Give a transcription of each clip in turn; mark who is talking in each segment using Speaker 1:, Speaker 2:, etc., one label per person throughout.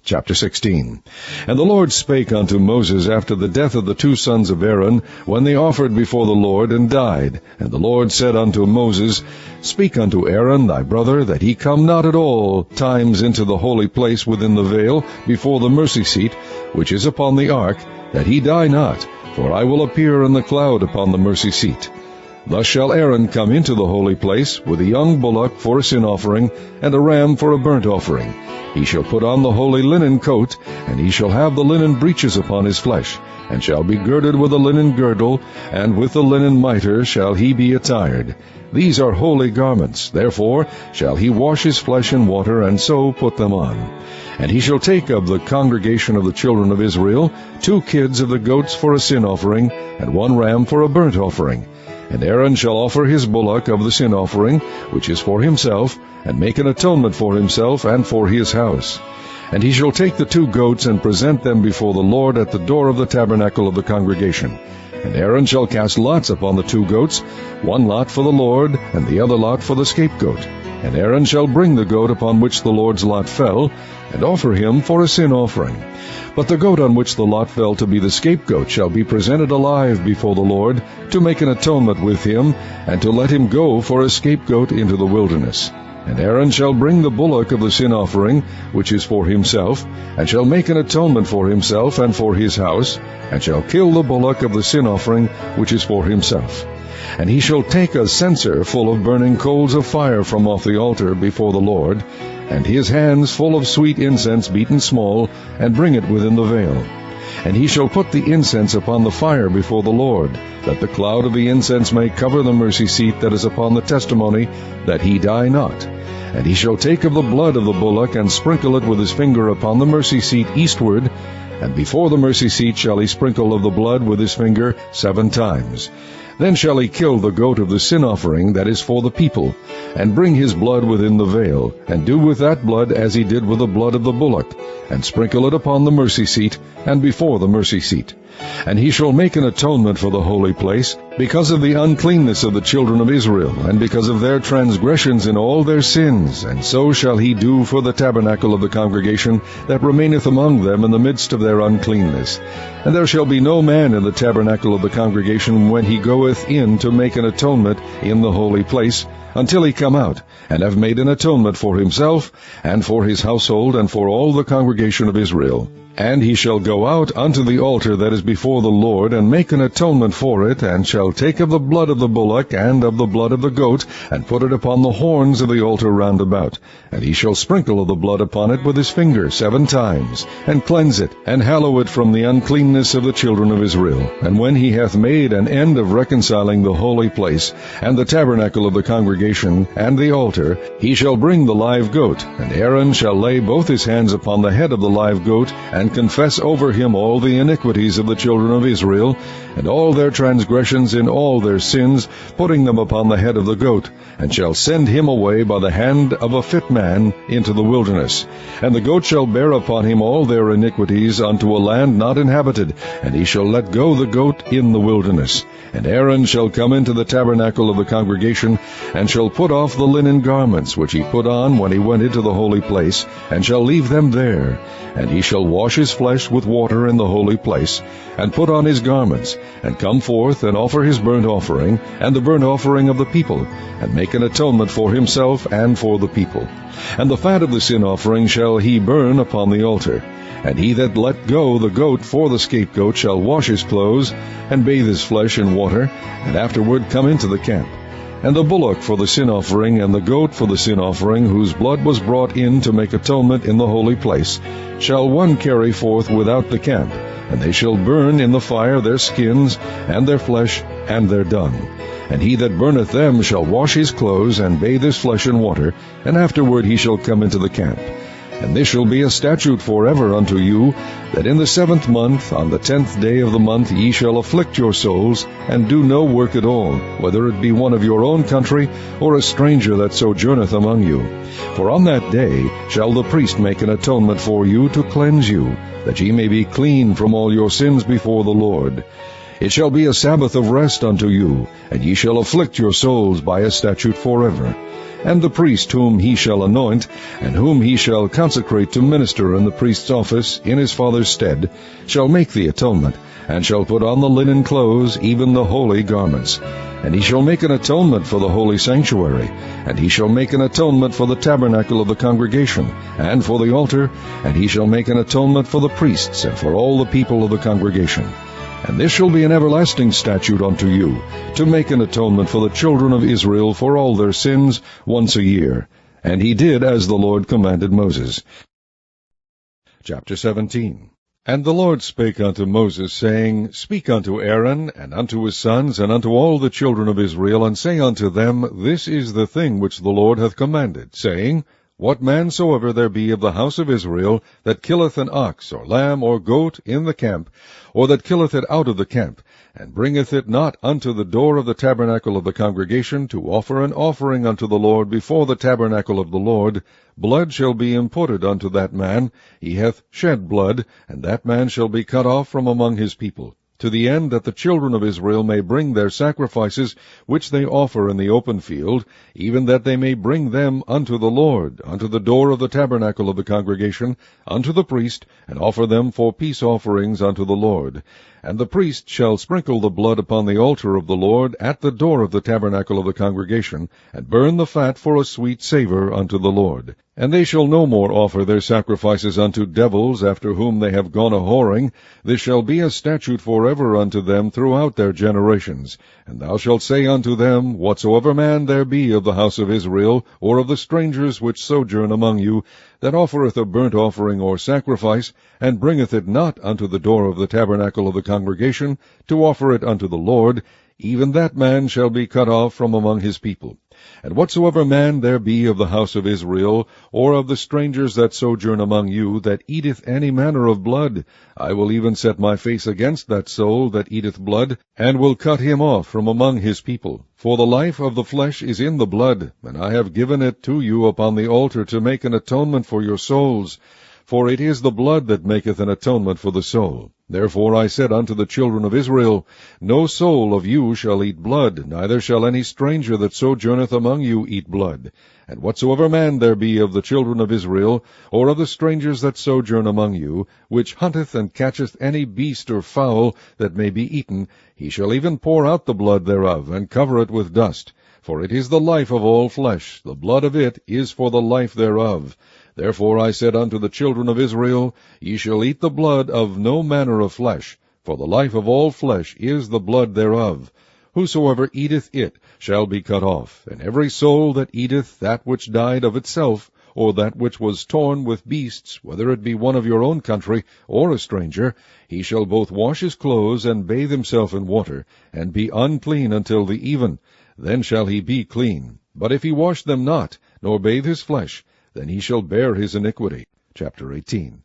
Speaker 1: Chapter 16. And the Lord spake unto Moses after the death of the two sons of Aaron, when they offered before the Lord, and died. And the Lord said unto Moses, Speak unto Aaron thy brother, that he come not at all times into the holy place within the veil, before the mercy seat, which is upon the ark, that he die not, for I will appear in the cloud upon the mercy seat. Thus shall Aaron come into the holy place, with a young bullock for a sin offering, and a ram for a burnt offering. He shall put on the holy linen coat, and he shall have the linen breeches upon his flesh, and shall be girded with a linen girdle, and with the linen mitre shall he be attired. These are holy garments, therefore shall he wash his flesh in water, and so put them on. And he shall take of the congregation of the children of Israel 2 kids of the goats for a sin offering, and 1 ram for a burnt offering. And Aaron shall offer his bullock of the sin offering, which is for himself, and make an atonement for himself and for his house. And he shall take the 2 goats, and present them before the Lord at the door of the tabernacle of the congregation. And Aaron shall cast lots upon the 2 goats, 1 lot for the Lord, and the other lot for the scapegoat. And Aaron shall bring the goat upon which the Lord's lot fell, and offer him for a sin offering. But the goat on which the lot fell to be the scapegoat shall be presented alive before the Lord, to make an atonement with him, and to let him go for a scapegoat into the wilderness. And Aaron shall bring the bullock of the sin offering, which is for himself, and shall make an atonement for himself and for his house, and shall kill the bullock of the sin offering, which is for himself. And he shall take a censer full of burning coals of fire from off the altar before the Lord, and his hands full of sweet incense beaten small, and bring it within the veil. And he shall put the incense upon the fire before the Lord, that the cloud of the incense may cover the mercy seat that is upon the testimony, that he die not. And he shall take of the blood of the bullock, and sprinkle it with his finger upon the mercy seat eastward, and before the mercy seat shall he sprinkle of the blood with his finger 7 times. Then shall he kill the goat of the sin offering that is for the people, and bring his blood within the veil, and do with that blood as he did with the blood of the bullock, and sprinkle it upon the mercy seat, and before the mercy seat. And he shall make an atonement for the holy place, because of the uncleanness of the children of Israel, and because of their transgressions in all their sins. And so shall he do for the tabernacle of the congregation that remaineth among them in the midst of their uncleanness. And there shall be no man in the tabernacle of the congregation when he goeth in to make an atonement in the holy place, until he come out, and have made an atonement for himself, and for his household, and for all the congregation of Israel. And he shall go out unto the altar that is before the Lord, and make an atonement for it, and shall take of the blood of the bullock, and of the blood of the goat, and put it upon the horns of the altar round about. And he shall sprinkle of the blood upon it with his finger 7 times, and cleanse it, and hallow it from the uncleanness of the children of Israel. And when he hath made an end of reconciling the holy place, and the tabernacle of the congregation, and the altar, he shall bring the live goat, and Aaron shall lay both his hands upon the head of the live goat, and confess over him all the iniquities of the children of Israel, and all their transgressions in all their sins, putting them upon the head of the goat, and shall send him away by the hand of a fit man into the wilderness. And the goat shall bear upon him all their iniquities unto a land not inhabited, and he shall let go the goat in the wilderness. And Aaron shall come into the tabernacle of the congregation, and shall put off the linen garments which he put on when he went into the holy place, and shall leave them there. And he shall wash his flesh with water in the holy place, and put on his garments, and come forth, and offer his burnt offering, and the burnt offering of the people, and make an atonement for himself and for the people. And the fat of the sin offering shall he burn upon the altar. And he that let go the goat for the scapegoat shall wash his clothes, and bathe his flesh in water, and afterward come into the camp. And the bullock for the sin offering, and the goat for the sin offering, whose blood was brought in to make atonement in the holy place, shall one carry forth without the camp, and they shall burn in the fire their skins, and their flesh, and their dung. And he that burneth them shall wash his clothes, and bathe his flesh in water, and afterward he shall come into the camp. And this shall be a statute forever unto you, that in the 7th month, on the 10th day of the month, ye shall afflict your souls, and do no work at all, whether it be one of your own country, or a stranger that sojourneth among you. For on that day shall the priest make an atonement for you to cleanse you, that ye may be clean from all your sins before the Lord. It shall be a Sabbath of rest unto you, and ye shall afflict your souls by a statute forever. And the priest whom he shall anoint, and whom he shall consecrate to minister in the priest's office in his father's stead, shall make the atonement, and shall put on the linen clothes, even the holy garments. And he shall make an atonement for the holy sanctuary, and he shall make an atonement for the tabernacle of the congregation, and for the altar, and he shall make an atonement for the priests, and for all the people of the congregation. And this shall be an everlasting statute unto you, to make an atonement for the children of Israel for all their sins once a year. And he did as the Lord commanded Moses. Chapter 17. And the Lord spake unto Moses, saying, Speak unto Aaron, and unto his sons, and unto all the children of Israel, and say unto them, This is the thing which the Lord hath commanded, saying, What man soever there be of the house of Israel, that killeth an ox, or lamb, or goat, in the camp, or that killeth it out of the camp, and bringeth it not unto the door of the tabernacle of the congregation, to offer an offering unto the Lord before the tabernacle of the Lord, blood shall be imputed unto that man. He hath shed blood, and that man shall be cut off from among his people, to the end that the children of Israel may bring their sacrifices which they offer in the open field, even that they may bring them unto the Lord, unto the door of the tabernacle of the congregation, unto the priest, and offer them for peace offerings unto the Lord. And the priest shall sprinkle the blood upon the altar of the Lord at the door of the tabernacle of the congregation, and burn the fat for a sweet savour unto the Lord. And they shall no more offer their sacrifices unto devils, after whom they have gone a-whoring. This shall be a statute forever unto them throughout their generations. And thou shalt say unto them, Whatsoever man there be of the house of Israel, or of the strangers which sojourn among you, that offereth a burnt offering or sacrifice, and bringeth it not unto the door of the tabernacle of the congregation, to offer it unto the Lord, even that man shall be cut off from among his people. And whatsoever man there be of the house of Israel, or of the strangers that sojourn among you, that eateth any manner of blood, I will even set my face against that soul that eateth blood, and will cut him off from among his people. For the life of the flesh is in the blood, and I have given it to you upon the altar to make an atonement for your souls. For it is the blood that maketh an atonement for the soul. Therefore I said unto the children of Israel, No soul of you shall eat blood, neither shall any stranger that sojourneth among you eat blood. And whatsoever man there be of the children of Israel, or of the strangers that sojourn among you, which hunteth and catcheth any beast or fowl that may be eaten, he shall even pour out the blood thereof, and cover it with dust. For it is the life of all flesh, the blood of it is for the life thereof. Therefore I said unto the children of Israel, Ye shall eat the blood of no manner of flesh, for the life of all flesh is the blood thereof. Whosoever eateth it shall be cut off, and every soul that eateth that which died of itself, or that which was torn with beasts, whether it be one of your own country, or a stranger, he shall both wash his clothes, and bathe himself in water, and be unclean until the even. Then shall he be clean. But if he wash them not, nor bathe his flesh, then he shall bear his iniquity. Chapter 18.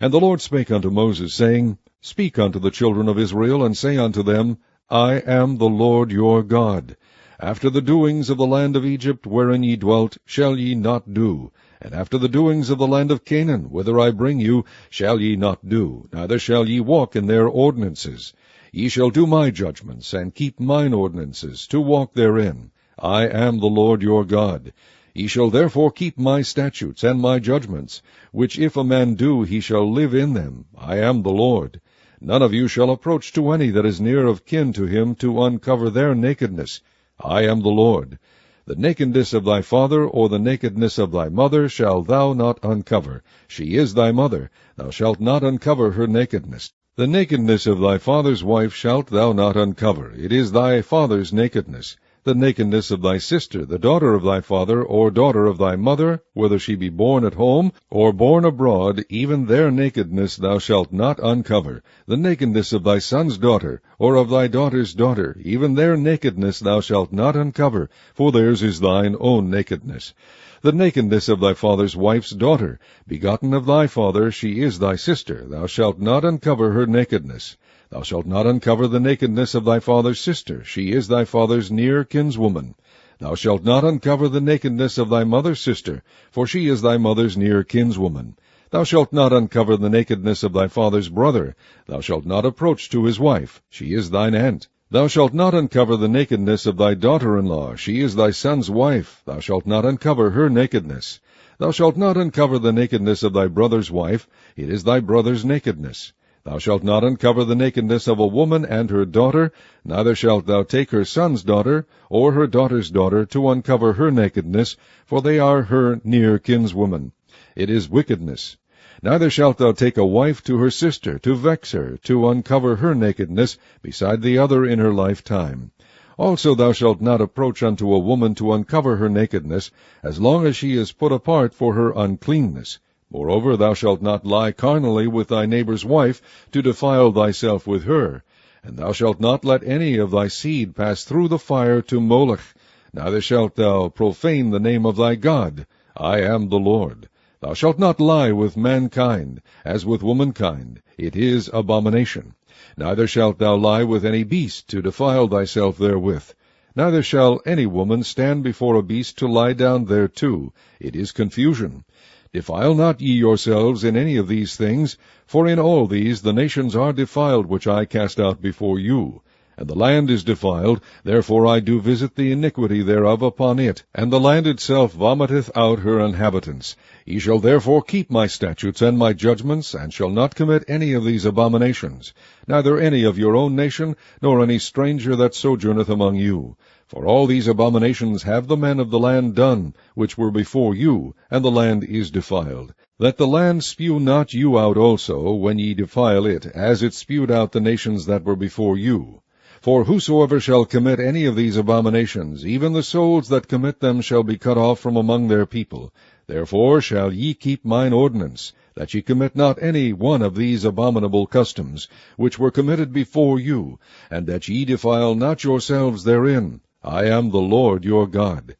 Speaker 1: And the Lord spake unto Moses, saying, Speak unto the children of Israel, and say unto them, I am the Lord your God. After the doings of the land of Egypt, wherein ye dwelt, shall ye not do. And after the doings of the land of Canaan, whither I bring you, shall ye not do, neither shall ye walk in their ordinances. Ye shall do my judgments, and keep mine ordinances, to walk therein. I am the Lord your God. Ye shall therefore keep my statutes and my judgments, which if a man do, he shall live in them. I am the Lord. None of you shall approach to any that is near of kin to him, to uncover their nakedness. I am the Lord. The nakedness of thy father, or the nakedness of thy mother, shalt thou not uncover. She is thy mother. Thou shalt not uncover her nakedness. The nakedness of thy father's wife shalt thou not uncover. It is thy father's nakedness. The nakedness of thy sister, the daughter of thy father, or daughter of thy mother, whether she be born at home, or born abroad, even their nakedness thou shalt not uncover. The nakedness of thy son's daughter, or of thy daughter's daughter, even their nakedness thou shalt not uncover, for theirs is thine own nakedness. The nakedness of thy father's wife's daughter, begotten of thy father, she is thy sister, thou shalt not uncover her nakedness. Thou shalt not uncover the nakedness of thy father's sister, she is thy father's near kinswoman. Thou shalt not uncover the nakedness of thy mother's sister, for she is thy mother's near kinswoman. Thou shalt not uncover the nakedness of thy father's brother. Thou shalt not approach to his wife, she is thine aunt. Thou shalt not uncover the nakedness of thy daughter-in-law. She is thy son's wife. Thou shalt not uncover her nakedness. Thou shalt not uncover the nakedness of thy brother's wife. It is thy brother's nakedness. Thou shalt not uncover the nakedness of a woman and her daughter, neither shalt thou take her son's daughter, or her daughter's daughter, to uncover her nakedness, for they are her near kinswoman. It is wickedness. Neither shalt thou take a wife to her sister, to vex her, to uncover her nakedness, beside the other in her lifetime. Also thou shalt not approach unto a woman to uncover her nakedness, as long as she is put apart for her uncleanness. Moreover, thou shalt not lie carnally with thy neighbor's wife, to defile thyself with her. And thou shalt not let any of thy seed pass through the fire to Moloch. Neither shalt thou profane the name of thy God. I am the Lord. Thou shalt not lie with mankind, as with womankind. It is abomination. Neither shalt thou lie with any beast, to defile thyself therewith. Neither shall any woman stand before a beast to lie down thereto. It is confusion. Defile not ye yourselves in any of these things, for in all these the nations are defiled which I cast out before you. And the land is defiled, therefore I do visit the iniquity thereof upon it, and the land itself vomiteth out her inhabitants. Ye shall therefore keep my statutes and my judgments, and shall not commit any of these abominations, neither any of your own nation, nor any stranger that sojourneth among you. For all these abominations have the men of the land done, which were before you, and the land is defiled. That the land spew not you out also, when ye defile it, as it spewed out the nations that were before you. For whosoever shall commit any of these abominations, even the souls that commit them shall be cut off from among their people. Therefore shall ye keep mine ordinance, that ye commit not any one of these abominable customs, which were committed before you, and that ye defile not yourselves therein. I am the Lord your God.